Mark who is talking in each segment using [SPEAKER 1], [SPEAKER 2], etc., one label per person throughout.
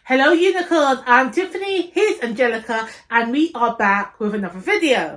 [SPEAKER 1] Hello unicorns, I'm Tiffany, here's Angelica, and we are back with another video.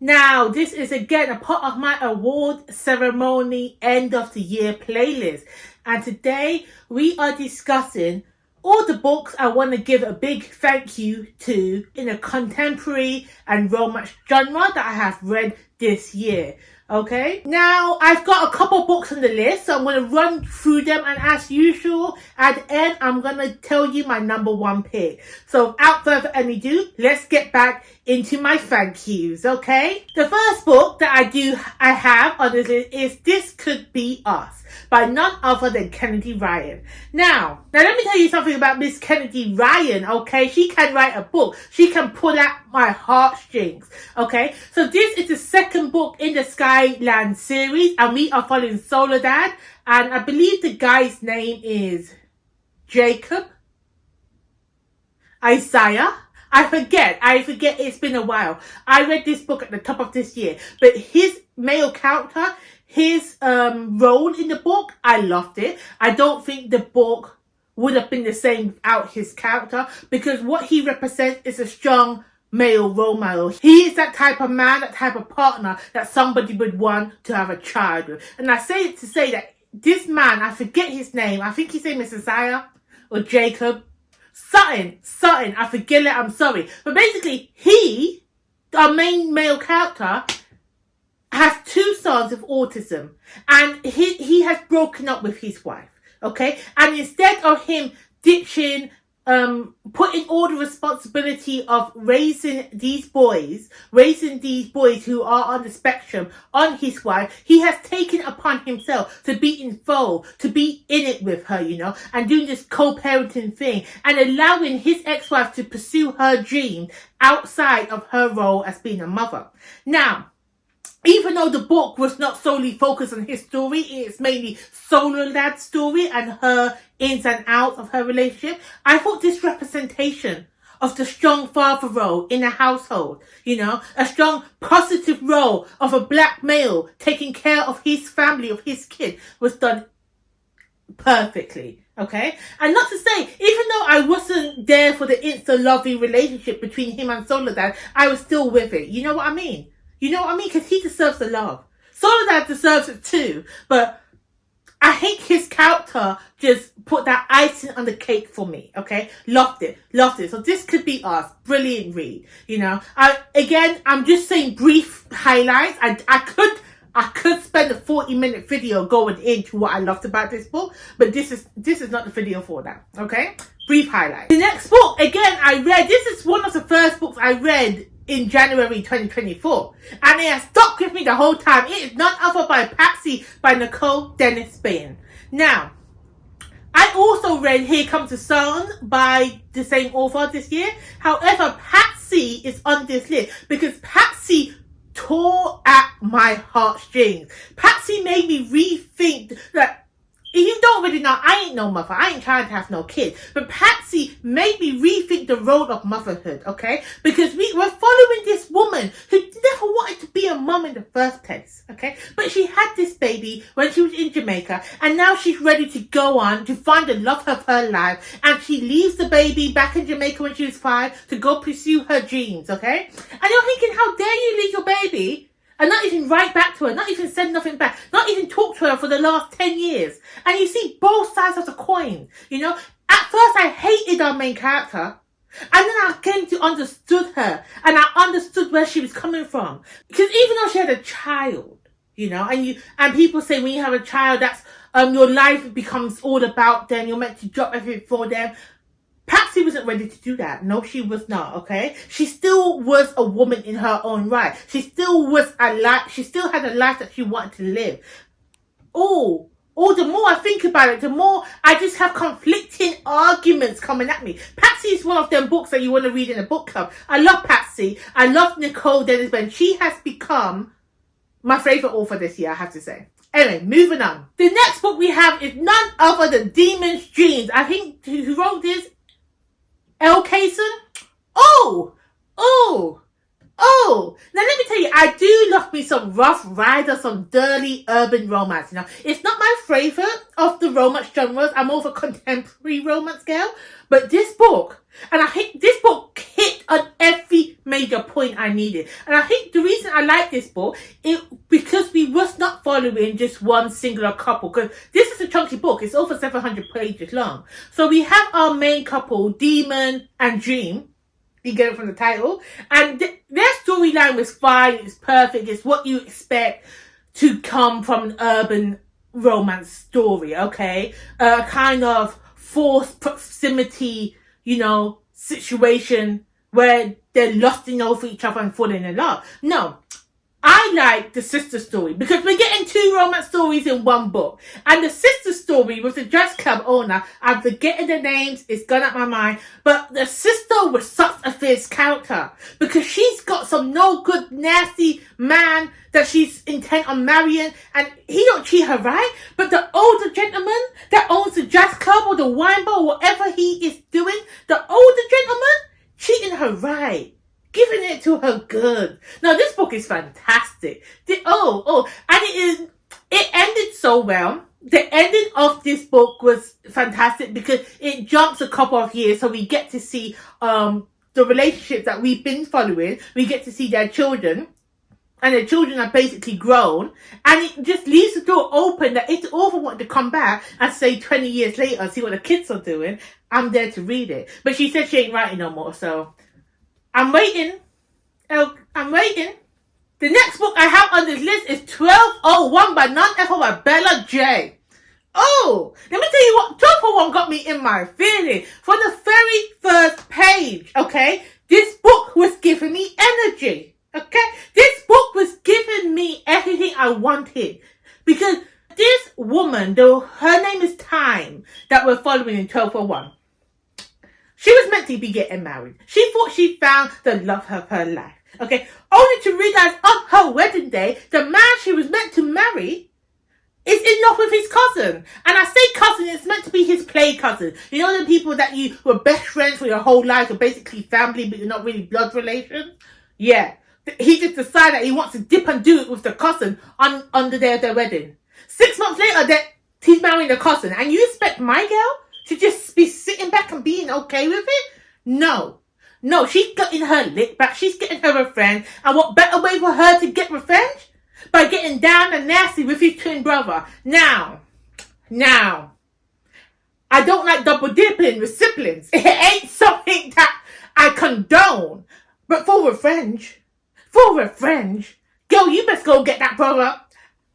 [SPEAKER 1] Now, this is again a part of my award ceremony end of the year playlist. And today we are discussing all the books I want to give a big thank you to in a contemporary and romance genre that I have read this year. Okay, now I've got a couple books on the list, so I'm going to run through them, and as usual, at the end, I'm going to tell you my number one pick. So without further ado, let's get back into my thank yous, okay? The first book that I have on this list is This Could Be Us by none other than Kennedy Ryan. Now let me tell you something about Miss Kennedy Ryan, okay? She can write a book. She can pull out my heartstrings, okay? So this is the second book in the Skyland series, and we are following Soledad, and I believe the guy's name is Jacob? Isaiah? I forget, it's been a while. I read this book at the top of this year, but his male character, his role in the book, I loved it. I don't think the book would have been the same without his character, because what he represents is a strong male role model. He is that type of man, that type of partner that somebody would want to have a child with. And I say it to say that this man, I forget his name, I think his name is Isaiah or Jacob. Something, I forget it, I'm sorry. But basically, he, our main male character, has two sons with autism. And he has broken up with his wife, okay? And instead of him ditching, putting all the responsibility of raising these boys who are on the spectrum on his wife, he has taken upon himself to be involved, to be in it with her, you know, and doing this co-parenting thing and allowing his ex-wife to pursue her dream outside of her role as being a mother. Now, even though the book was not solely focused on his story, it's mainly Soledad's story and her ins and outs of her relationship, I thought this representation of the strong father role in a household, you know, a strong positive role of a black male taking care of his family, of his kid, was done perfectly. Okay, and not to say, even though I wasn't there for the insta-lovey relationship between him and Soledad, I was still with it. You know what I mean? Because he deserves the love. Soledad deserves it too. But I think his character just put that icing on the cake for me. Okay? Loved it. So This Could Be Us. Brilliant read. You know, I'm just saying brief highlights. I could spend a 40-minute video going into what I loved about this book, but this is not the video for that. Okay? Brief highlights. The next book, again, I read. This is one of the first books I read in January 2024, and it has stuck with me the whole time. It is none other by Patsy by Nicole Dennis Spain. Now, I also read Here Comes the Sun by the same author this year. However, Patsy is on this list because Patsy tore at my heartstrings. Patsy made me rethink that. You don't really know, I ain't no mother. I ain't trying to have no kids. But Patsy made me rethink the role of motherhood, okay? Because we're following this woman who never wanted to be a mum in the first place, okay? But she had this baby when she was in Jamaica, and now she's ready to go on to find the love of her life. And she leaves the baby back in Jamaica when she was 5 to go pursue her dreams, okay? And you're thinking, how dare you leave your baby and not even write back to her, not even send nothing back, not even talk to her for the last 10 years. And you see both sides of the coin, you know. At first I hated our main character, and then I came to understood her, and I understood where she was coming from. Because even though she had a child, you know, and people say when you have a child, that's your life becomes all about them, you're meant to drop everything for them. Patsy wasn't ready to do that. No, she was not, okay? She still was a woman in her own right. She still was she still had a life that she wanted to live. The more I think about it, the more I just have conflicting arguments coming at me. Patsy is one of them books that you want to read in a book club. I love Patsy. I love Nicole Dennis Spain. She has become my favourite author this year, I have to say. Anyway, moving on. The next book we have is none other than Demon's Dreams. I think who wrote this? L. Kaysen? Oh, now let me tell you, I do love me some Rough Rider, some dirty urban romance. You know, it's not my favorite of the romance genres. I'm more of a contemporary romance girl. But this book, and I think this book hit on every major point I needed. And I think the reason I like this book is because we was not following just one singular couple. Because this is a chunky book. It's over 700 pages long. So we have our main couple, Demon and Dream. You get it from the title. And their storyline was fine. It's perfect. It's what you expect to come from an urban romance story, okay? Kind of forced proximity, you know, situation where they're lusting over each other and falling in love. No. I like the sister story because we're getting two romance stories in one book. And the sister story with the jazz club owner, I'm forgetting the names, it's gone out my mind, but the sister was such a fierce character because she's got some no good, nasty man that she's intent on marrying and he don't treat her right. But the older gentleman that owns the jazz club or the wine bar, whatever he is doing, the older gentleman treating her right. Giving it to her good. Now, this book is fantastic. And it ended so well. The ending of this book was fantastic because it jumps a couple of years, so we get to see the relationships that we've been following. We get to see their children, and their children are basically grown, and it just leaves the door open that if the author wanted to come back and say 20 years later and see what the kids are doing, I'm there to read it. But she said she ain't writing no more, so I'm waiting. I'm waiting. The next book I have on this list is 1201 by none other by Bella J. Oh, let me tell you what 1201 got me in my feeling. From the very first page, okay, this book was giving me energy, okay? This book was giving me everything I wanted. Because this woman, though her name is Time, that we're following in 1201, she was meant to be getting married. She thought she found the love of her life. Okay, only to realize on her wedding day, the man she was meant to marry is in love with his cousin. And I say cousin, it's meant to be his play cousin. You know the people that you were best friends for your whole life, you're basically family, but you're not really blood relations? Yeah. He just decided that he wants to dip and do it with the cousin on the day of their wedding. 6 months later, he's marrying the cousin. And you expect my girl to just be sitting back and being okay with it? No, she's getting her lick back. She's getting her revenge. And what better way for her to get revenge? By getting down and nasty with his twin brother. Now, I don't like double dipping with siblings. It ain't something that I condone. But for revenge, girl, you best go get that brother.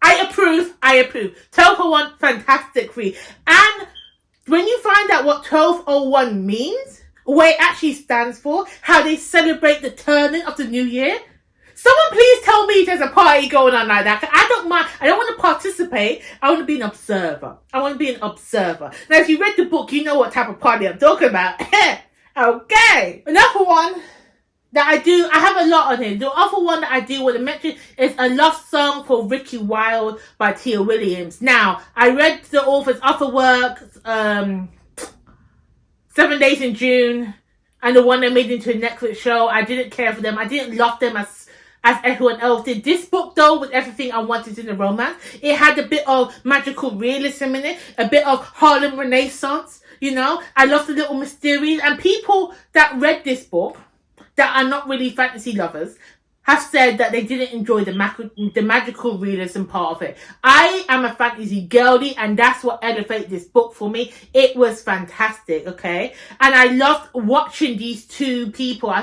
[SPEAKER 1] I approve. 1201, fantastic read. And when you find out what 1201 means, what it actually stands for, how they celebrate the turning of the new year, someone please tell me there's a party going on like that. I don't mind. I don't want to participate. I want to be an observer. Now, if you read the book, you know what type of party I'm talking about. Okay. Another one that I have a lot on here. The other one that I do want to mention is A Love Song for Ricky Wilde by Tia Williams. Now, I read the author's other works, 7 Days in June, and the one they made into a Netflix show. I didn't care for them. I didn't love them as everyone else did. This book, though, with everything I wanted in a romance, it had a bit of magical realism in it, a bit of Harlem Renaissance, you know. I love the little mysteries, and people that read this book, that are not really fantasy lovers, have said that they didn't enjoy the magical realism part of it. I am a fantasy girly, and that's what elevated this book for me. It was fantastic, okay? And I loved watching these two people.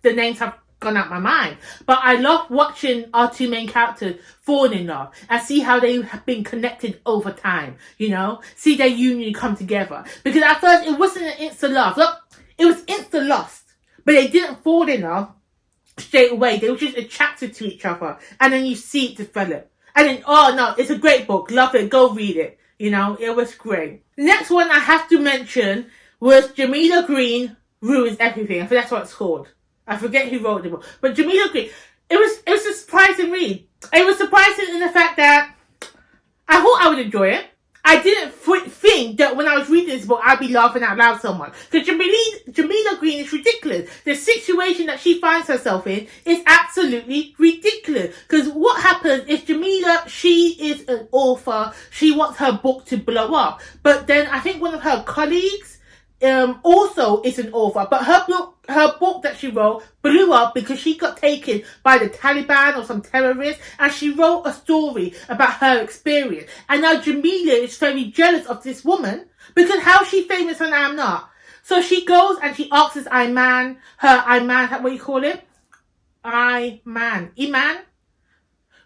[SPEAKER 1] The names have gone out my mind. But I love watching our two main characters fall in love and see how they have been connected over time, you know? See their union come together. Because at first, it wasn't an instant love. Look, it was instant lust. But they didn't fall in love straight away. They were just attracted to each other. And then you see it develop. And then, oh no, it's a great book. Love it. Go read it. You know, it was great. The next one I have to mention was Jamila Green Ruins Everything. I think that's what it's called. I forget who wrote the book. But Jamila Green, it was a surprising read. It was surprising in the fact that I thought I would enjoy it. I didn't think that when I was reading this book, I'd be laughing out loud so much. Because Jamila Green is ridiculous. The situation that she finds herself in is absolutely ridiculous. Because what happens is Jamila, she is an author. She wants her book to blow up. But then I think one of her colleagues also is an author, but her book that she wrote blew up because she got taken by the Taliban or some terrorists, and she wrote a story about her experience. And now Jamila is very jealous of this woman because how is she famous and I'm not? So she goes and she asks Iman, what do you call it? Iman.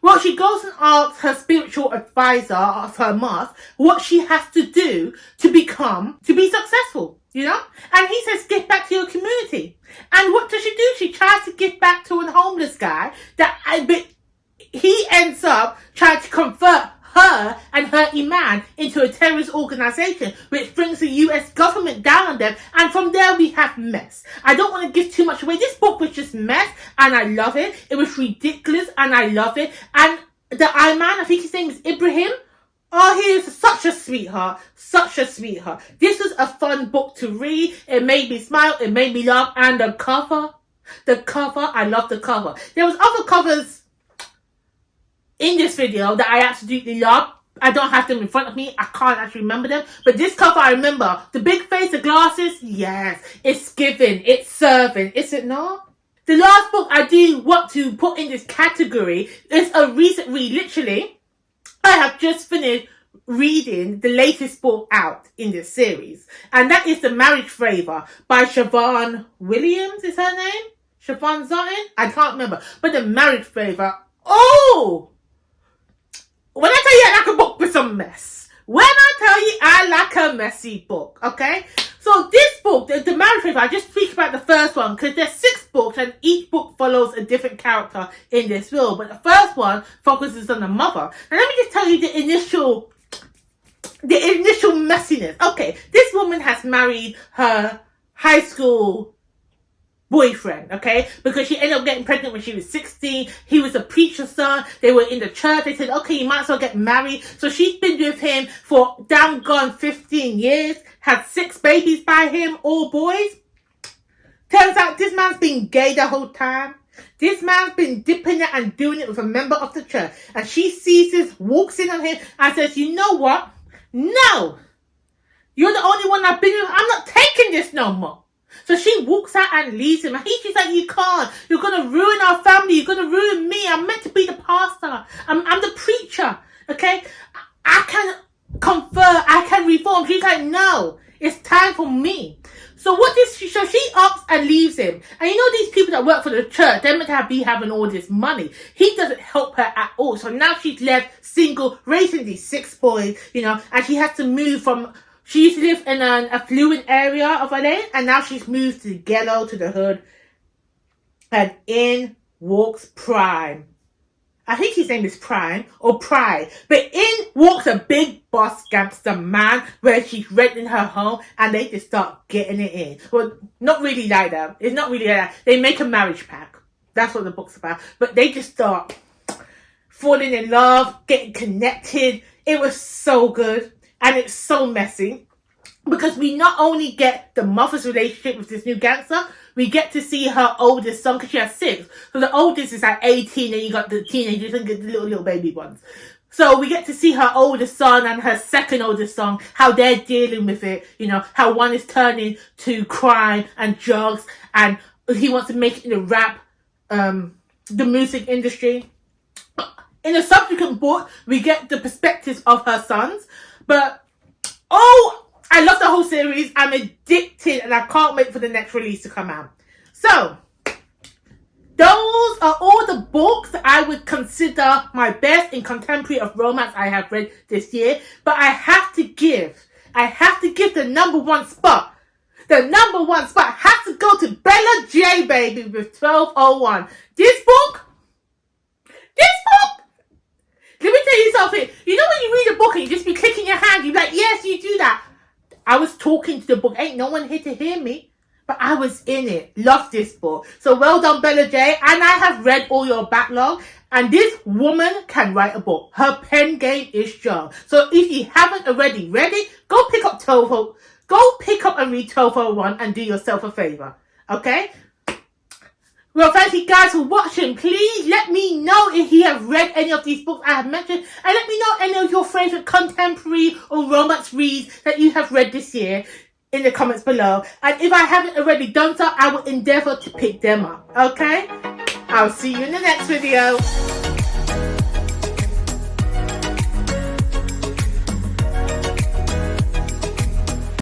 [SPEAKER 1] Well, she goes and asks her spiritual advisor of her mosque what she has to do to be successful, you know? And he says, give back to your community. And what does she do? She tries to give back to a homeless guy but he ends up trying to convert her and her imam into a terrorist organization, which brings the US government down on them. And from there we have mess. I don't want to give too much away. This book was just mess, and I love it. It was ridiculous, and I love it. And the imam, I think his name is Ibrahim. Oh, he is such a sweetheart. Such a sweetheart. This was a fun book to read. It made me smile. It made me laugh. And the cover, I love the cover. There was other covers in this video that I absolutely love. I don't have them in front of me. I can't actually remember them. But this cover I remember. The big face, the glasses. Yes. It's giving. It's serving. Is it not? The last book I do want to put in this category is a recent read. Literally, I have just finished reading the latest book out in this series. And that is The Marriage Favour by Siobhan Williams is her name? Siobhan Zotin? I can't remember. But The Marriage Favour. Oh! When I tell you I like a book with some mess. When I tell you I like a messy book, okay? So this book, The Marriage Favour, I just speak about the first one because there's 6 books and each book follows a different character in this world. But the first one focuses on the mother. And let me just tell you the initial messiness. Okay, this woman has married her high school boyfriend, okay, because she ended up getting pregnant when she was 16. He was a preacher's son. They were in the church. They said, okay, you might as well get married. So she's been with him for damn gone 15 years, had 6 babies by him, all boys. Turns out this man's been gay the whole time. This man's been dipping it and doing it with a member of the church. And she sees this, walks in on him and says, you know what? No, you're the only one I've been with. I'm not taking this no more. So she walks out and leaves him. And she's like, you can't. You're going to ruin our family. You're going to ruin me. I'm meant to be the pastor. I'm the preacher. Okay? I can convert. I can reform. She's like, no. It's time for me. So she ups and leaves him. And you know these people that work for the church, they're meant to be having all this money. He doesn't help her at all. So now she's left single, raising these 6 boys, you know, and she has to move from... She used to live in an affluent area of LA, and now she's moved to the ghetto, to the hood. And in walks Prime. I think his name is Prime, or Pride. But in walks a big boss gangster man, where she's renting her home, and they just start getting it in. Well, not really like that. It's not really like that. They make a marriage pact. That's what the book's about. But they just start falling in love, getting connected. It was so good. And it's so messy because we not only get the mother's relationship with this new gangster, we get to see her oldest son because she has 6. So the oldest is like 18 and you got the teenagers and the little baby ones. So we get to see her oldest son and her second oldest son, how they're dealing with it. You know, how one is turning to crime and drugs and he wants to make it in the rap, the music industry. In a subsequent book, we get the perspectives of her sons. But, I love the whole series. I'm addicted and I can't wait for the next release to come out. So, those are all the books that I would consider my best in contemporary of romance I have read this year. But I have to give the number 1 spot. The number 1 spot has to go to Bella J, baby, with 1201. This book, let me tell you something. You know when you read a book and you just be clicking your hand, you're like, yes, you do that. I was talking to the book. Ain't no one here to hear me. But I was in it. Love this book. So well done, Bella J. And I have read all your backlog. And this woman can write a book. Her pen game is strong. So if you haven't already read it, go pick up TOEFL. Go pick up and read TOEFL 1 and do yourself a favor. Okay? Well, thank you guys for watching. Please let me know if you have read any of these books I have mentioned. And let me know any of your favorite contemporary or romance reads that you have read this year in the comments below. And if I haven't already done so, I will endeavor to pick them up. Okay? I'll see you in the next video.